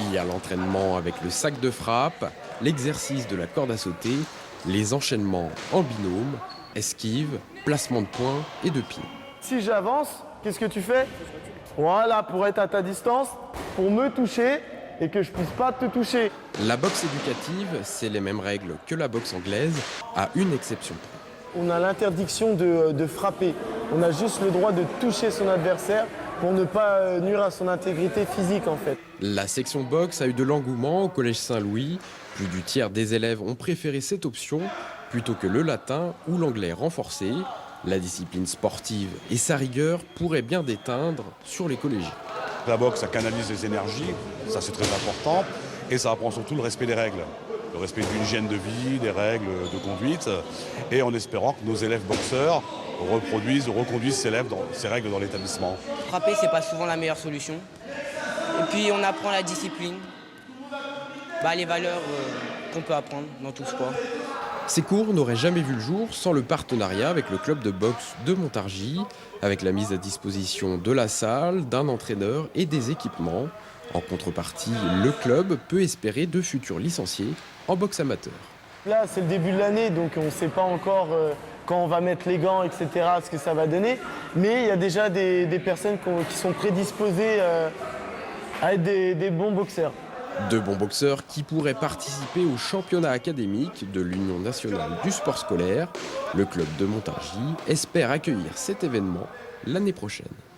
Il y a l'entraînement avec le sac de frappe, l'exercice de la corde à sauter, les enchaînements en binôme, esquive, placement de poing et de pied. Si j'avance, qu'est-ce que tu fais? Voilà, pour être à ta distance, pour me toucher et que je puisse pas te toucher. La boxe éducative, c'est les mêmes règles que la boxe anglaise, à une exception près. On a l'interdiction de frapper. On a juste le droit de toucher son adversaire pour ne pas nuire à son intégrité physique en fait. La section boxe a eu de l'engouement au Collège Saint-Louis. Plus du tiers des élèves ont préféré cette option plutôt que le latin ou l'anglais renforcé. La discipline sportive et sa rigueur pourraient bien déteindre sur les collégiens. La boxe, ça canalise les énergies, ça c'est très important, et ça apprend surtout le respect des règles. Le respect d'une hygiène de vie, des règles de conduite, et en espérant que nos élèves boxeurs reproduisent ou reconduisent ces règles dans l'établissement. Frapper, c'est pas souvent la meilleure solution. Et puis on apprend la discipline, les valeurs qu'on peut apprendre dans tout sport. Ces cours n'auraient jamais vu le jour sans le partenariat avec le club de boxe de Montargis, avec la mise à disposition de la salle, d'un entraîneur et des équipements. En contrepartie, le club peut espérer de futurs licenciés en boxe amateur. Là, c'est le début de l'année, donc on ne sait pas encore quand on va mettre les gants, etc., ce que ça va donner. Mais il y a déjà des personnes qui sont prédisposées à être des bons boxeurs. De bons boxeurs qui pourraient participer au championnat académique de l'Union nationale du sport scolaire. Le club de Montargis espère accueillir cet événement l'année prochaine.